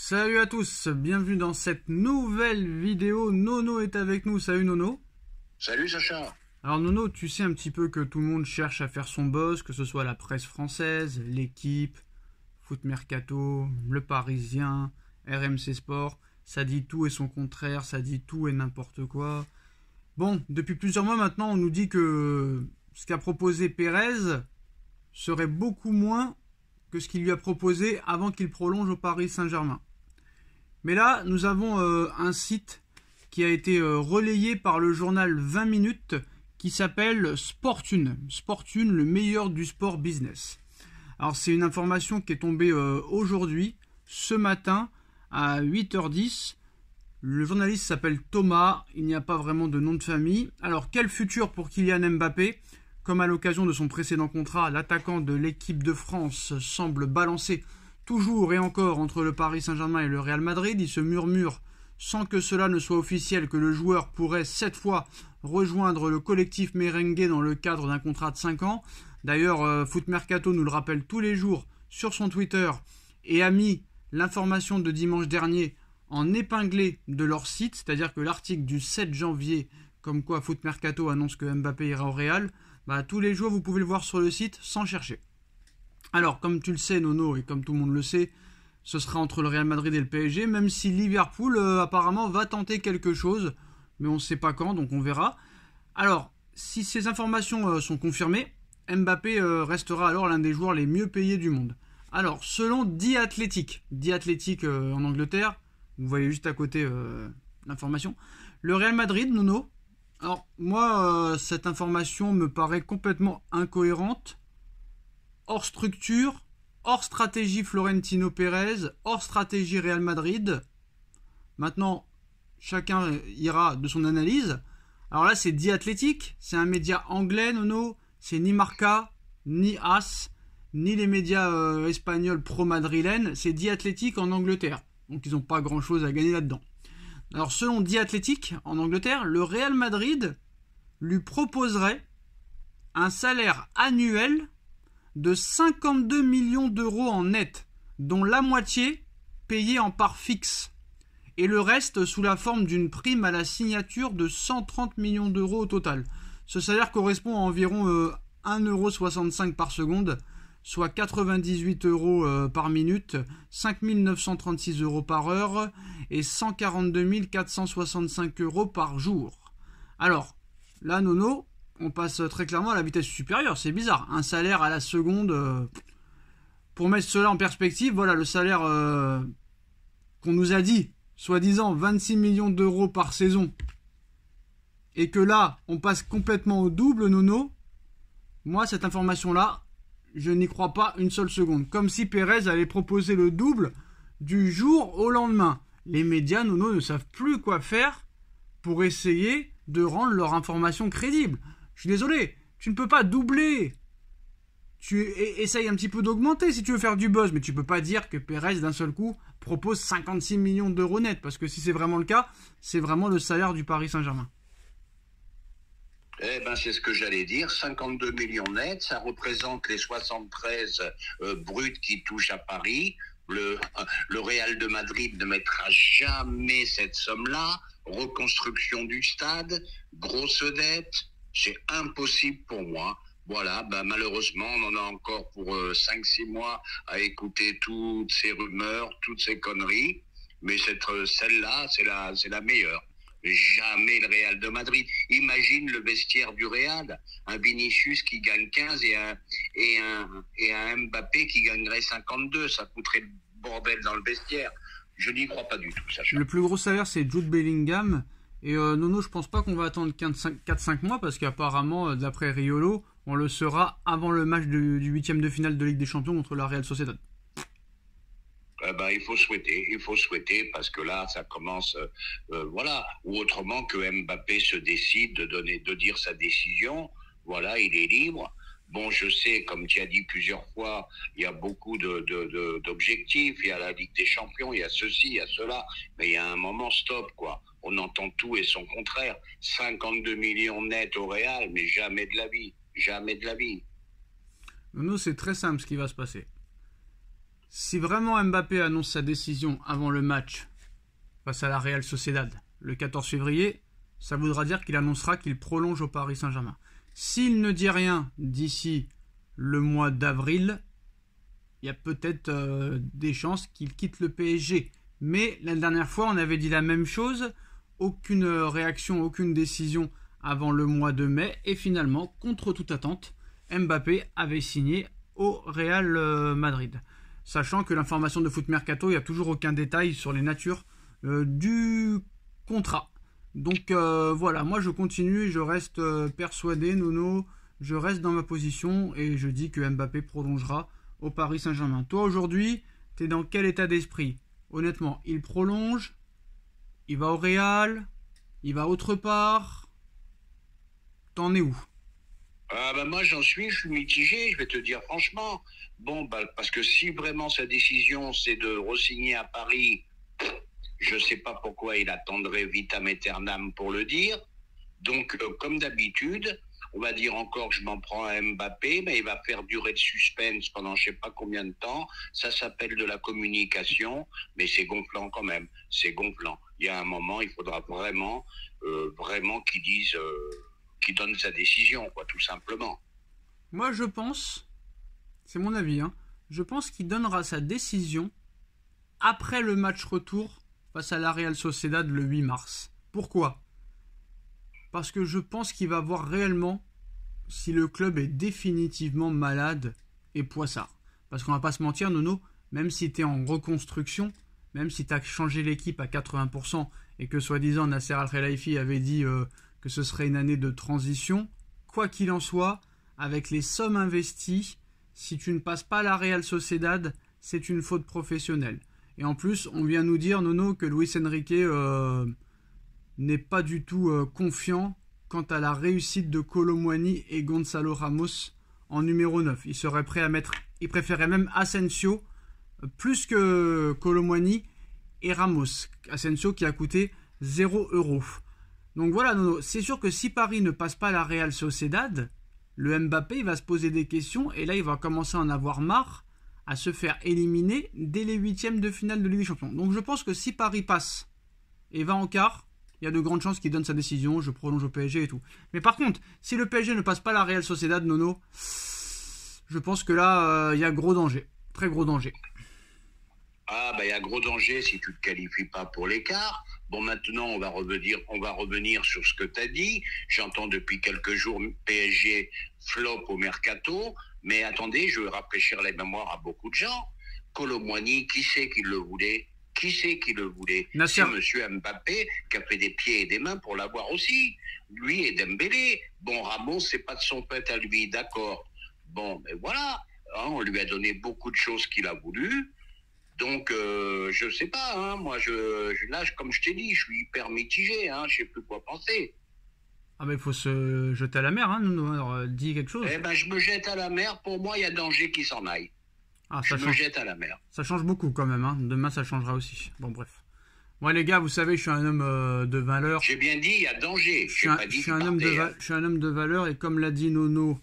Salut à tous, bienvenue dans cette nouvelle vidéo. Nono est avec nous, salut Nono. Salut Sacha. Alors Nono, tu sais un petit peu que tout le monde cherche à faire son buzz, que ce soit la presse française, l'équipe, Foot Mercato, Le Parisien, RMC Sport. Ça dit tout et son contraire, ça dit tout et n'importe quoi. Bon, depuis plusieurs mois maintenant, on nous dit que ce qu'a proposé Pérez serait beaucoup moins que ce qu'il lui a proposé avant qu'il prolonge au Paris Saint-Germain. Mais là, nous avons un site qui a été relayé par le journal 20 minutes qui s'appelle Sportune. Sportune, le meilleur du sport business. Alors c'est une information qui est tombée aujourd'hui, ce matin, à 8h10. Le journaliste s'appelle Thomas, il n'y a pas vraiment de nom de famille. Alors quel futur pour Kylian Mbappé ? Comme à l'occasion de son précédent contrat, l'attaquant de l'équipe de France semble balancer toujours et encore entre le Paris Saint-Germain et le Real Madrid. Il se murmure, sans que cela ne soit officiel, que le joueur pourrait cette fois rejoindre le collectif merengue dans le cadre d'un contrat de 5 ans. D'ailleurs, Foot Mercato nous le rappelle tous les jours sur son Twitter et a mis l'information de dimanche dernier en épinglé de leur site, c'est-à-dire que l'article du 7 janvier, comme quoi Foot Mercato annonce que Mbappé ira au Real, tous les jours vous pouvez le voir sur le site sans chercher. Alors, comme tu le sais Nono, et comme tout le monde le sait, ce sera entre le Real Madrid et le PSG, même si Liverpool apparemment va tenter quelque chose, mais on ne sait pas quand, donc on verra. Alors, si ces informations sont confirmées, Mbappé restera alors l'un des joueurs les mieux payés du monde. Alors, selon The Athletic en Angleterre, vous voyez juste à côté l'information, le Real Madrid, Nono, alors moi, cette information me paraît complètement incohérente, hors structure, hors stratégie Florentino Pérez, hors stratégie Real Madrid. Maintenant, chacun ira de son analyse. Alors là, c'est The Athletic, c'est un média anglais, Nono, c'est ni Marca, ni AS, ni les médias espagnols pro-madrilènes, c'est The Athletic en Angleterre. Donc ils n'ont pas grand-chose à gagner là-dedans. Alors selon The Athletic, en Angleterre, le Real Madrid lui proposerait un salaire annuel de 52 millions d'euros en net, dont la moitié payée en part fixe, et le reste sous la forme d'une prime à la signature de 130 millions d'euros au total. Ce salaire correspond à environ 1,65 € par seconde, soit 98 € par minute, 5 936 € par heure et 142 465 € par jour. Alors, là, Nono, on passe très clairement à la vitesse supérieure, c'est bizarre. Un salaire à la seconde, pour mettre cela en perspective, voilà le salaire qu'on nous a dit, soi-disant 26 millions d'euros par saison, et que là, on passe complètement au double, Nono. Moi, cette information-là, je n'y crois pas une seule seconde. Comme si Pérez allait proposer le double du jour au lendemain. Les médias, Nono, ne savent plus quoi faire pour essayer de rendre leur information crédible. Je suis désolé, tu ne peux pas doubler. Tu essayes un petit peu d'augmenter si tu veux faire du buzz, mais tu peux pas dire que Pérez, d'un seul coup, propose 56 millions d'euros net. Parce que si c'est vraiment le cas, c'est vraiment le salaire du Paris Saint-Germain. Eh ben, c'est ce que j'allais dire, 52 millions nets, ça représente les 73 bruts qui touchent à Paris. Le Real de Madrid ne mettra jamais cette somme-là. Reconstruction du stade, grosse dette, c'est impossible pour moi. Voilà, malheureusement, on en a encore pour 5-6 mois à écouter toutes ces rumeurs, toutes ces conneries. Mais celle-là, c'est la meilleure. Jamais le Real de Madrid. Imagine le vestiaire du Real, un Vinicius qui gagne 15 et un Mbappé qui gagnerait 52. Ça coûterait le bordel dans le vestiaire. Je n'y crois pas du tout, Sacha. Le plus gros salaire, c'est Jude Bellingham. Et Nono, je pense pas qu'on va attendre 4-5 mois parce qu'apparemment, d'après Riolo, on le sera avant le match du 8e de finale de Ligue des Champions contre la Real Sociedad. Il faut souhaiter parce que là, ça commence, voilà. Ou autrement que Mbappé se décide de dire sa décision. Voilà, il est libre. Bon, je sais, comme tu as dit plusieurs fois, il y a beaucoup d'objectifs. Il y a la Ligue des Champions, il y a ceci, il y a cela. Mais il y a un moment, stop, quoi. On entend tout et son contraire. 52 millions nets au Real, mais jamais de la vie. Jamais de la vie. Nono, c'est très simple ce qui va se passer. Si vraiment Mbappé annonce sa décision avant le match face à la Real Sociedad le 14 février, ça voudra dire qu'il annoncera qu'il prolonge au Paris Saint-Germain. S'il ne dit rien d'ici le mois d'avril, il y a peut-être des chances qu'il quitte le PSG. Mais la dernière fois, on avait dit la même chose. Aucune réaction, aucune décision avant le mois de mai. Et finalement, contre toute attente, Mbappé avait signé au Real Madrid. Sachant que l'information de Foot Mercato, il n'y a toujours aucun détail sur les natures du contrat. Donc voilà, moi je continue et je reste persuadé, Nono. Je reste dans ma position et je dis que Mbappé prolongera au Paris Saint-Germain. Toi aujourd'hui, t'es dans quel état d'esprit? Honnêtement, il prolonge, il va au Real, il va autre part. T'en es où? Moi je suis mitigé, je vais te dire franchement. Bon, parce que si vraiment sa décision c'est de re-signer à Paris, je sais pas pourquoi il attendrait vitam aeternam pour le dire. Donc, comme d'habitude, on va dire encore que je m'en prends à Mbappé, mais il va faire durer le suspense pendant je sais pas combien de temps. Ça s'appelle de la communication, mais c'est gonflant quand même. C'est gonflant. Il y a un moment, il faudra vraiment qu'il dise, qu'il donne sa décision, quoi, tout simplement. Moi je pense, c'est mon avis, je pense qu'il donnera sa décision après le match retour face à la Real Sociedad le 8 mars. Pourquoi? Parce que je pense qu'il va voir réellement si le club est définitivement malade et poissard. Parce qu'on va pas se mentir, Nono, même si tu es en reconstruction, même si tu as changé l'équipe à 80% et que soi-disant Nasser Al-Khelaifi avait dit que ce serait une année de transition, quoi qu'il en soit, avec les sommes investies, si tu ne passes pas la Real Sociedad, c'est une faute professionnelle. Et en plus, on vient nous dire, Nono, que Luis Enrique n'est pas du tout confiant quant à la réussite de Kolo Muani et Gonzalo Ramos en numéro 9. Il serait prêt à mettre, il préférait même Asensio plus que Kolo Muani et Ramos. Asensio qui a coûté 0 €. Donc voilà, Nono, c'est sûr que si Paris ne passe pas la Real Sociedad, le Mbappé il va se poser des questions et là il va commencer à en avoir marre à se faire éliminer dès les huitièmes de finale de Ligue des Champions. Donc je pense que si Paris passe et va en quart, il y a de grandes chances qu'il donne sa décision, je prolonge au PSG et tout. Mais par contre, si le PSG ne passe pas la Real Sociedad, Nono, je pense que là, il y a gros danger. Très gros danger. Il y a gros danger si tu ne te qualifies pas pour l'écart. Bon, maintenant, on va revenir sur ce que tu as dit. J'entends depuis quelques jours PSG flop au mercato. Mais attendez, je vais rafraîchir la mémoire à beaucoup de gens. Kolo Muani, qui c'est qui le voulait? Qui c'est qui le voulait? Nasser. C'est monsieur Mbappé qui a fait des pieds et des mains pour l'avoir aussi. Lui et Dembélé. Bon, Ramos, c'est pas de son fait à lui, d'accord. Bon, mais voilà. On lui a donné beaucoup de choses qu'il a voulu. Donc, je sais pas. Moi, là, comme je t'ai dit, je suis hyper mitigé. Je sais plus quoi penser. Ah il faut se jeter à la mer, Nono. Alors, dis quelque chose. Je me jette à la mer. Pour moi, il y a danger qu'il s'en aille. Ah, je me jette à la mer. Ça change beaucoup quand même. Demain, ça changera aussi. Bon, bref. Moi, les gars, vous savez, je suis un homme de valeur. J'ai bien dit, il y a danger. Je suis un homme de valeur et comme l'a dit Nono,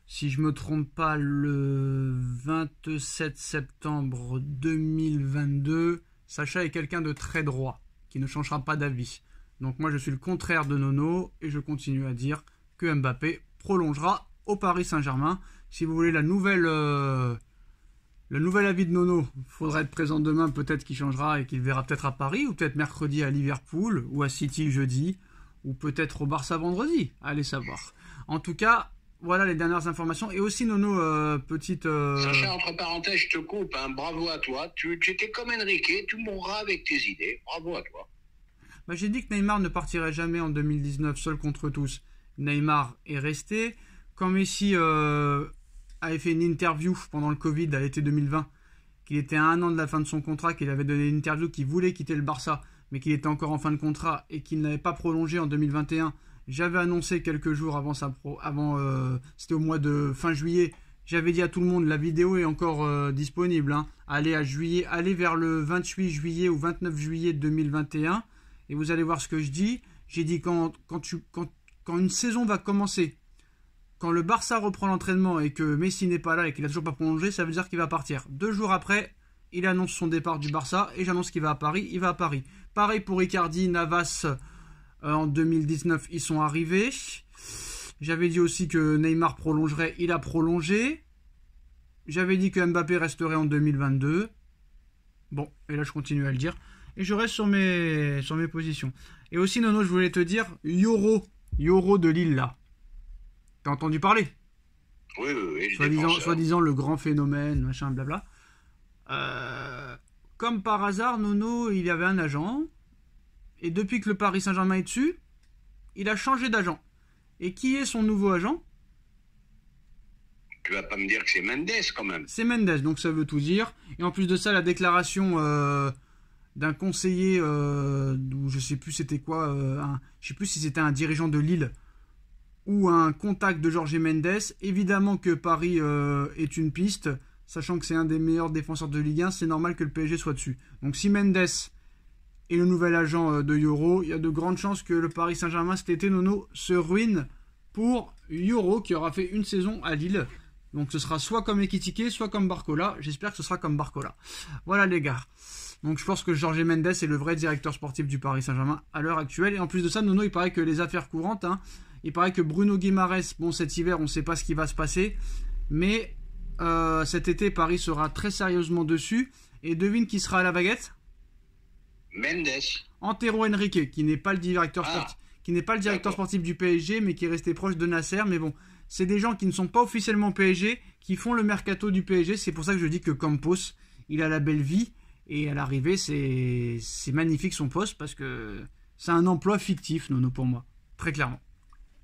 si je me trompe pas, le 27 septembre 2022, Sacha est quelqu'un de très droit, qui ne changera pas d'avis. Donc moi, je suis le contraire de Nono et je continue à dire que Mbappé prolongera au Paris Saint-Germain. Si vous voulez le nouvel avis de Nono, il faudra être présent demain, peut-être qu'il changera et qu'il verra peut-être à Paris, ou peut-être mercredi à Liverpool, ou à City jeudi, ou peut-être au Barça vendredi, allez savoir. En tout cas, voilà les dernières informations. Et aussi, Nono, petite... Sacha, entre parenthèses, je te coupe, bravo à toi. Tu étais comme Enrique, tu mourras avec tes idées. Bravo à toi. J'ai dit que Neymar ne partirait jamais en 2019 seul contre tous. Neymar est resté. Quand Messi avait fait une interview pendant le Covid à l'été 2020, qu'il était à 1 an de la fin de son contrat, qu'il avait donné une interview qu'il voulait quitter le Barça, mais qu'il était encore en fin de contrat et qu'il n'avait pas prolongé en 2021. J'avais annoncé quelques jours avant c'était au mois de fin juillet. J'avais dit à tout le monde, la vidéo est encore disponible. Allez vers le 28 juillet ou 29 juillet 2021 et vous allez voir ce que je dis. J'ai dit quand une saison va commencer, quand le Barça reprend l'entraînement et que Messi n'est pas là et qu'il n'a toujours pas prolongé, ça veut dire qu'il va partir. 2 jours après, il annonce son départ du Barça et j'annonce qu'il va à Paris, il va à Paris. Pareil pour Icardi, Navas, en 2019, ils sont arrivés. J'avais dit aussi que Neymar prolongerait, il a prolongé. J'avais dit que Mbappé resterait en 2022. Bon, et là je continue à le dire. Et je reste sur mes positions. Et aussi, Nono, je voulais te dire, Yoro de Lille, là. T'as entendu parler? Oui. Soi-disant le grand phénomène, machin, blabla. Comme par hasard, Nono, il y avait un agent. Et depuis que le Paris Saint-Germain est dessus, il a changé d'agent. Et qui est son nouveau agent? Tu vas pas me dire que c'est Mendes quand même. C'est Mendes, donc ça veut tout dire. Et en plus de ça, la déclaration d'un conseiller, je sais plus c'était quoi, je sais plus si c'était un dirigeant de Lille ou un contact de Jorge Mendes. Évidemment que Paris est une piste, sachant que c'est un des meilleurs défenseurs de Ligue 1, c'est normal que le PSG soit dessus. Donc si Mendes est le nouvel agent de Yoro, il y a de grandes chances que le Paris Saint-Germain cet été, Nono, se ruine pour Yoro, qui aura fait une saison à Lille. Donc ce sera soit comme Ekitike, soit comme Barcola. J'espère que ce sera comme Barcola. Voilà les gars. Donc je pense que Jorge Mendes est le vrai directeur sportif du Paris Saint-Germain à l'heure actuelle. Et en plus de ça, Nono, il paraît que les affaires courantes, il paraît que Bruno Guimaraes, bon cet hiver, on ne sait pas ce qui va se passer. Mais cet été, Paris sera très sérieusement dessus. Et devine qui sera à la baguette? Mendes. Antero Henrique, qui n'est pas le directeur sportif. Qui n'est pas le directeur sportif du PSG, mais qui est resté proche de Nasser. Mais bon, c'est des gens qui ne sont pas officiellement PSG, qui font le mercato du PSG. C'est pour ça que je dis que Campos, il a la belle vie. Et à l'arrivée, c'est magnifique son poste, parce que c'est un emploi fictif, Nono, pour moi. Très clairement.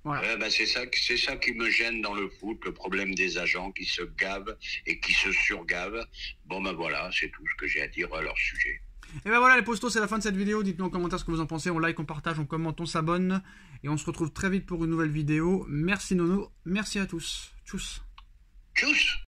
Voilà. C'est ça qui me gêne dans le foot, le problème des agents qui se gavent et qui se surgavent. Bon voilà, c'est tout ce que j'ai à dire à leur sujet. Et ben voilà les postos, c'est la fin de cette vidéo. Dites-nous en commentaire ce que vous en pensez. On like, on partage, on commente, on s'abonne. Et on se retrouve très vite pour une nouvelle vidéo. Merci Nono, merci à tous. Tchuss. Tchuss.